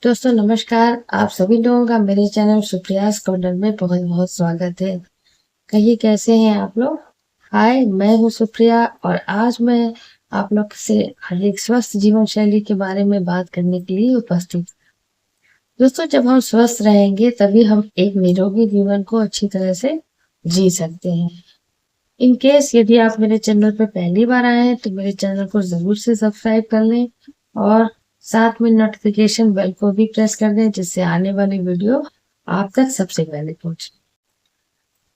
दोस्तों नमस्कार। आप सभी लोगों का मेरे चैनल सुप्रियास कॉर्नर में बहुत बहुत स्वागत है। कहिए कैसे हैं आप लोग। हाय, मैं हूँ सुप्रिया और आज मैं आप लोग से एक स्वस्थ जीवन शैली के बारे में बात करने के लिए उपस्थित हूँ। दोस्तों, जब हम स्वस्थ रहेंगे तभी हम एक निरोगी जीवन को अच्छी तरह से जी सकते हैं। इन केस यदि आप मेरे चैनल पर पहली बार आए हैं तो मेरे चैनल को जरूर से सब्सक्राइब कर लें और साथ में नोटिफिकेशन बेल को भी प्रेस कर दें, जिससे आने वाली वीडियो आप तक सबसे पहले पहुंचे।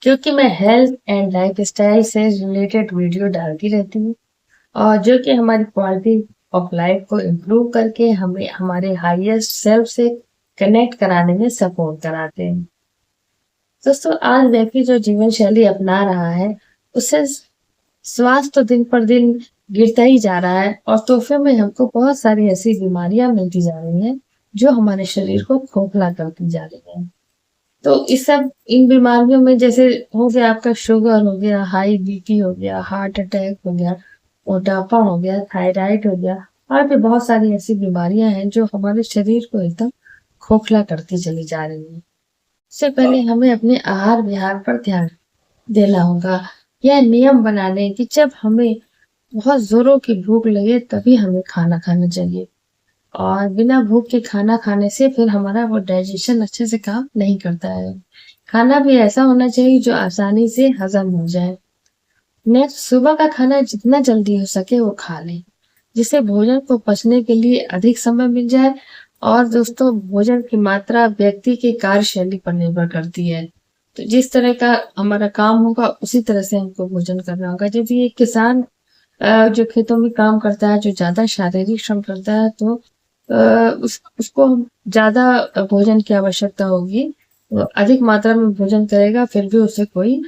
क्योंकि मैं हेल्थ एंड लाइफ स्टाइल से रिलेटेड वीडियो डालती रहती हूँ और जो कि हमारी क्वालिटी ऑफ लाइफ को इम्प्रूव करके हमें हमारे हाईएस्ट सेल्फ से कनेक्ट कराने में सपोर्ट कराते हैं। दोस्तों, आज व्यक्ति जो जीवन शैली अपना रहा है उससे स्वास्थ्य तो दिन पर दिन गिरता ही जा रहा है और तोहफे में हमको बहुत सारी ऐसी बीमारियां मिलती जा रही हैं जो हमारे शरीर को खोखला करती जा रही हैं। तो इन बीमारियों में जैसे हो गया आपका शुगर हो गया, हाई बीपी हो गया, हार्ट अटैक हो गया, मोटापा हो गया, थायराइड हो गया और भी बहुत सारी ऐसी बीमारियां हैं जो हमारे शरीर को एकदम खोखला करती चली जा रही है। इससे पहले हमें अपने आहार विहार पर ध्यान देना होगा। यह नियम बना लें कि जब हमें बहुत जोरों की भूख लगे तभी हमें खाना खाना चाहिए और बिना भूख के खाना खाने से फिर हमारा वो डाइजेशन अच्छे से काम नहीं करता है। खाना भी ऐसा होना चाहिए जो आसानी से हजम हो जाए। नेक्स्ट, सुबह का खाना जितना जल्दी हो सके वो खा लें, जिससे भोजन को पचने के लिए अधिक समय मिल जाए। और दोस्तों, भोजन की मात्रा व्यक्ति की कार्यशैली पर निर्भर करती है। तो जिस तरह का हमारा काम होगा उसी तरह से हमको भोजन करना होगा। जब ये किसान जो खेतों में काम करता है, जो ज्यादा शारीरिक श्रम करता है, तो उसको ज्यादा भोजन की आवश्यकता होगी। वो अधिक मात्रा में भोजन करेगा फिर भी उसे कोई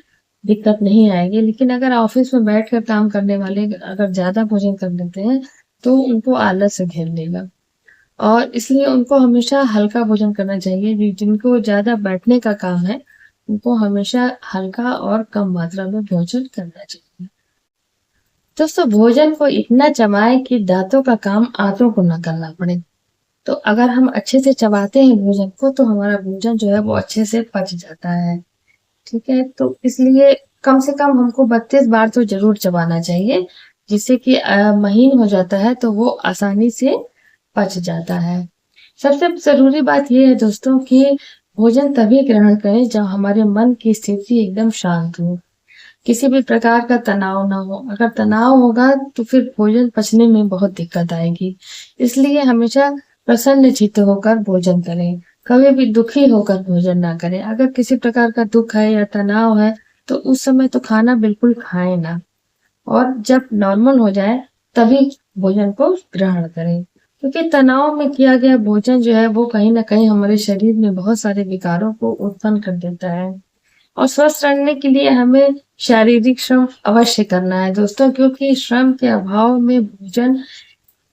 दिक्कत नहीं आएगी। लेकिन अगर ऑफिस में बैठ कर काम करने वाले अगर ज्यादा भोजन कर लेते हैं तो उनको आलस से घेर लेगा और इसलिए उनको हमेशा हल्का भोजन करना चाहिए। जिनको ज्यादा बैठने का काम है उनको हमेशा हल्का और कम मात्रा में भोजन करना चाहिए। दोस्तों, भोजन को इतना चबाएं कि दांतों का काम आंतों को न करना पड़े। तो अगर हम अच्छे से चबाते हैं भोजन को तो हमारा भोजन जो है वो अच्छे से पच जाता है। ठीक है, तो इसलिए कम से कम हमको 32 बार तो जरूर चबाना चाहिए, जिससे कि महीन हो जाता है तो वो आसानी से पच जाता है। सबसे जरूरी बात यह है दोस्तों कि भोजन तभी ग्रहण करें जब हमारे मन की स्थिति एकदम शांत हो, किसी भी प्रकार का तनाव ना हो। अगर तनाव होगा तो फिर भोजन पचने में बहुत दिक्कत आएगी। इसलिए हमेशा प्रसन्न चित्त होकर भोजन करें, कभी भी दुखी होकर भोजन ना करें। अगर किसी प्रकार का दुख है या तनाव है तो उस समय तो खाना बिल्कुल खाएं ना, और जब नॉर्मल हो जाए तभी भोजन को ग्रहण करें। क्योंकि तनाव में किया गया भोजन जो है वो कहीं ना कहीं हमारे शरीर में बहुत सारे विकारों को उत्पन्न कर देता है। और स्वस्थ रहने के लिए हमें शारीरिक श्रम अवश्य करना है दोस्तों, क्योंकि श्रम के अभाव में भोजन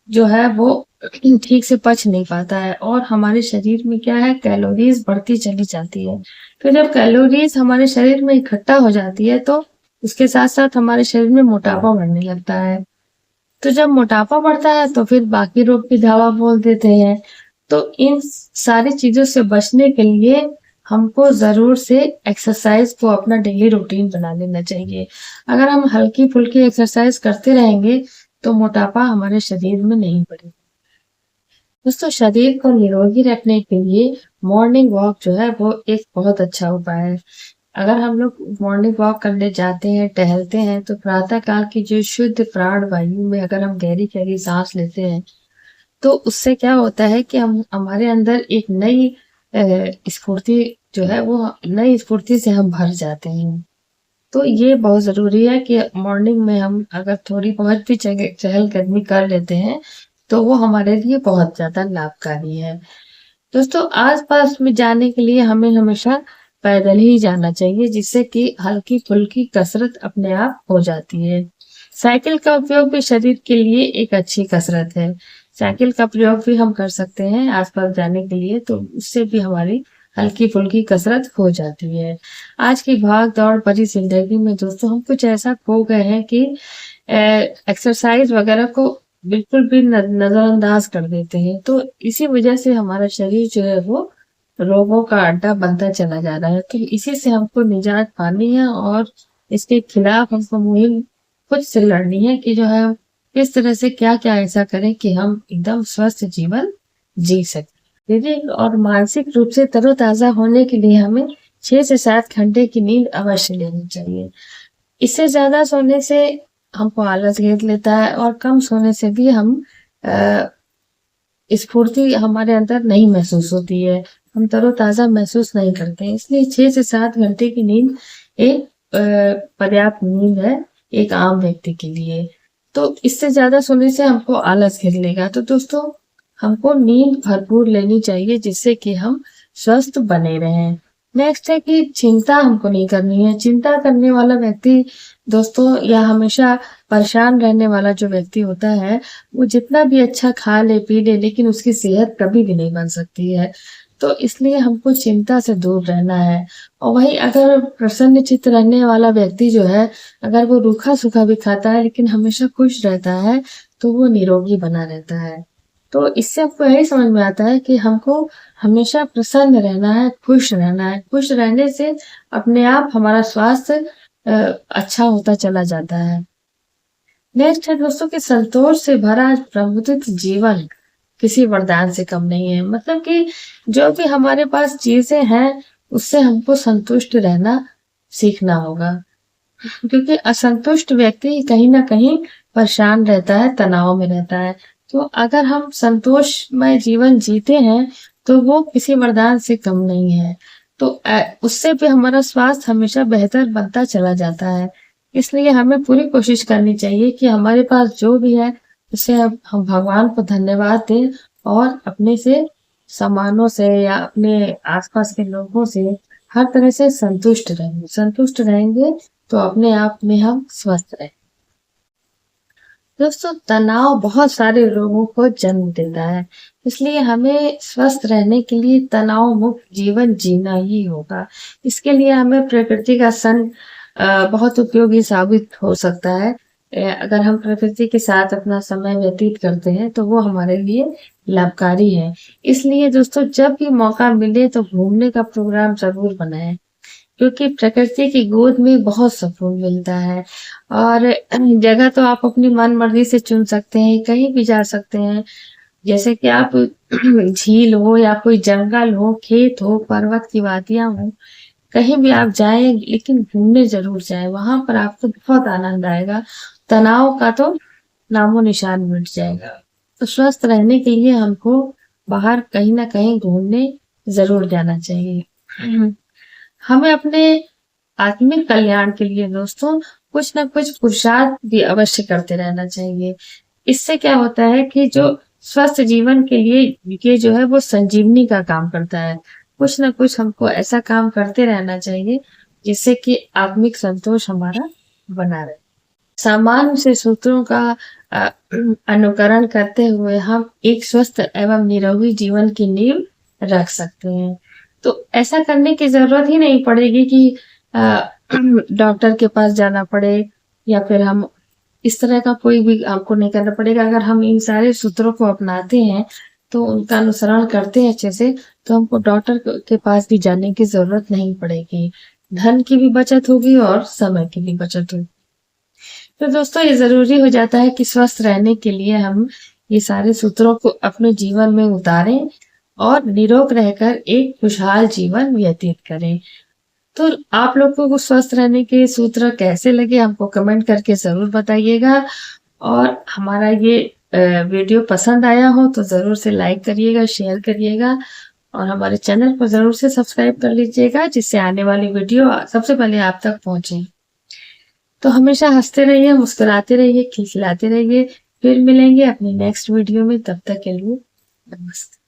जो है वो ठीक से पच नहीं पाता है और हमारे शरीर में क्या है, कैलोरीज बढ़ती चली जाती है। फिर जब कैलोरीज हमारे शरीर में इकट्ठा हो जाती है तो उसके साथ साथ हमारे शरीर में मोटापा बढ़ने लगता है। तो जब मोटापा बढ़ता है तो फिर बाकी रोग भी धावा बोल देते हैं। तो इन सारी चीजों से बचने के लिए हमको जरूर से एक्सरसाइज को अपना डेली रूटीन बना लेना चाहिए। अगर हम हल्की फुल्की एक्सरसाइज करते रहेंगे तो मोटापा हमारे शरीर में नहीं बढ़ेगा। दोस्तों, शरीर को निरोगी रखने के लिए मॉर्निंग वॉक जो है वो एक बहुत अच्छा उपाय है। अगर हम लोग मॉर्निंग वॉक करने जाते हैं, टहलते हैं, तो प्रातः काल की जो शुद्ध प्राण वायु में अगर हम गहरी गहरी सांस लेते हैं तो उससे क्या होता है कि हम हमारे अंदर एक नई स्फूर्ति जो है वो नई स्फूर्ति से हम भर जाते हैं। तो ये बहुत जरूरी है कि मॉर्निंग में हम अगर थोड़ी बहुत भी चहलकदमी कर लेते हैं तो वो हमारे लिए बहुत ज्यादा लाभकारी है। दोस्तों, आसपास में जाने के लिए हमें हमेशा पैदल ही जाना चाहिए, जिससे कि हल्की फुल्की कसरत अपने आप हो जाती है। साइकिल का उपयोग भी शरीर के लिए एक अच्छी कसरत है। साइकिल का प्रयोग भी हम कर सकते हैं आसपास जाने के लिए, तो उससे भी हमारी हल्की फुल्की कसरत हो जाती है। आज की भाग दौड़ भरी जिंदगी में दोस्तों हम कुछ ऐसा खो गए हैं कि एक्सरसाइज वगैरह को बिल्कुल भी नजरअंदाज कर देते हैं। तो इसी वजह से हमारा शरीर जो है वो रोगों का अड्डा बनता चला जा रहा है। तो इसी से हमको निजात पानी है और इसके खिलाफ हमको मुहिम खुद से लड़नी है कि जो है किस तरह से क्या क्या ऐसा करें कि हम एकदम स्वस्थ जीवन जी सकें। शारीरिक और मानसिक रूप से तरोताजा होने के लिए हमें 6 से 7 घंटे की नींद अवश्य लेनी चाहिए। इससे ज्यादा सोने से हमको आलस घेर लेता है और कम सोने से भी हम स्फूर्ति हमारे अंदर नहीं महसूस होती है, हम तरोताजा महसूस नहीं करते हैं। इसलिए 6 से 7 घंटे की नींद एक पर्याप्त नींद है एक आम व्यक्ति के लिए। तो इससे ज्यादा सोने से हमको आलस घेर लेगा। तो दोस्तों हमको नींद भरपूर लेनी चाहिए जिससे कि हम स्वस्थ बने रहें। नेक्स्ट है कि चिंता हमको नहीं करनी है। चिंता करने वाला व्यक्ति दोस्तों या हमेशा परेशान रहने वाला जो व्यक्ति होता है वो जितना भी अच्छा खा ले पी ले लेकिन उसकी सेहत कभी भी नहीं बन सकती है। तो इसलिए हमको चिंता से दूर रहना है। और वही अगर प्रसन्न चित्त रहने वाला व्यक्ति जो है अगर वो रूखा सूखा भी खाता है लेकिन हमेशा खुश रहता है तो वो निरोगी बना रहता है। तो इससे आपको यही समझ में आता है कि हमको हमेशा प्रसन्न रहना है, खुश रहना है। खुश रहने से अपने आप हमारा स्वास्थ्य अच्छा होता चला जाता है। नेक्स्ट है दोस्तों कि संतोष से भरा प्रमुदित जीवन किसी वरदान से कम नहीं है। मतलब कि जो भी हमारे पास चीजें हैं उससे हमको संतुष्ट रहना सीखना होगा, क्योंकि असंतुष्ट व्यक्ति कहीं ना कहीं परेशान रहता है, तनाव में रहता है। तो अगर हम संतोषमय जीवन जीते हैं तो वो किसी वरदान से कम नहीं है। तो उससे भी हमारा स्वास्थ्य हमेशा बेहतर बनता चला जाता है। इसलिए हमें पूरी कोशिश करनी चाहिए कि हमारे पास जो भी है उसे हम भगवान को धन्यवाद दें और अपने से सामानों से या अपने आसपास के लोगों से हर तरह से संतुष्ट रहेंगे। संतुष्ट रहेंगे तो अपने आप में हम स्वस्थ रहें। दोस्तों तनाव बहुत सारे रोगों को जन्म देता है, इसलिए हमें स्वस्थ रहने के लिए तनाव मुक्त जीवन जीना ही होगा। इसके लिए हमें प्रकृति का संग बहुत उपयोगी साबित हो सकता है। अगर हम प्रकृति के साथ अपना समय व्यतीत करते हैं तो वो हमारे लिए लाभकारी है। इसलिए दोस्तों जब भी मौका मिले तो घूमने का प्रोग्राम जरूर बनाएं, क्योंकि प्रकृति की गोद में बहुत सुकून मिलता है। और जगह तो आप अपनी मन मर्जी से चुन सकते हैं, कहीं भी जा सकते हैं। जैसे कि आप झील हो या कोई जंगल हो, खेत हो, पर्वत की वादियां हो, कहीं भी आप जाएं लेकिन घूमने जरूर जाएं। वहां पर आपको बहुत आनंद आएगा, तनाव का तो नामो निशान मिट जाएगा। तो स्वस्थ रहने के लिए हमको बाहर कहीं ना कहीं घूमने जरूर जाना चाहिए। हमें अपने आत्मिक कल्याण के लिए दोस्तों कुछ ना कुछ पुरुषार्थ भी अवश्य करते रहना चाहिए। इससे क्या होता है कि जो स्वस्थ जीवन के लिए ये जो है वो संजीवनी का काम करता है। कुछ ना कुछ हमको ऐसा काम करते रहना चाहिए जिससे कि आत्मिक संतोष हमारा बना रहे। सामान्य से सूत्रों का अ, अनुकरण करते हुए हम एक स्वस्थ एवं निरोगी जीवन की नींव रख सकते हैं। तो ऐसा करने की जरूरत ही नहीं पड़ेगी कि डॉक्टर के पास जाना पड़े या फिर हम इस तरह का कोई भी आपको नहीं करना पड़ेगा। अगर हम इन सारे सूत्रों को अपनाते हैं तो उनका अनुसरण करते हैं अच्छे से तो हमको डॉक्टर के पास भी जाने की जरूरत नहीं पड़ेगी। धन की भी बचत होगी और समय की भी बचत होगी। तो दोस्तों ये जरूरी हो जाता है कि स्वस्थ रहने के लिए हम ये सारे सूत्रों को अपने जीवन में उतारें और निरोग रहकर एक खुशहाल जीवन व्यतीत करें। तो आप लोगों को स्वस्थ रहने के सूत्र कैसे लगे हमको कमेंट करके जरूर बताइएगा। और हमारा ये वीडियो पसंद आया हो तो जरूर से लाइक करिएगा, शेयर करिएगा और हमारे चैनल को जरूर से सब्सक्राइब कर लीजिएगा जिससे आने वाली वीडियो सबसे पहले आप तक पहुंचे। तो हमेशा हंसते रहिए, मुस्कुराते रहिए, खिलखिलाते रहिए। फिर मिलेंगे अपनी नेक्स्ट वीडियो में, तब तक के लिए नमस्ते।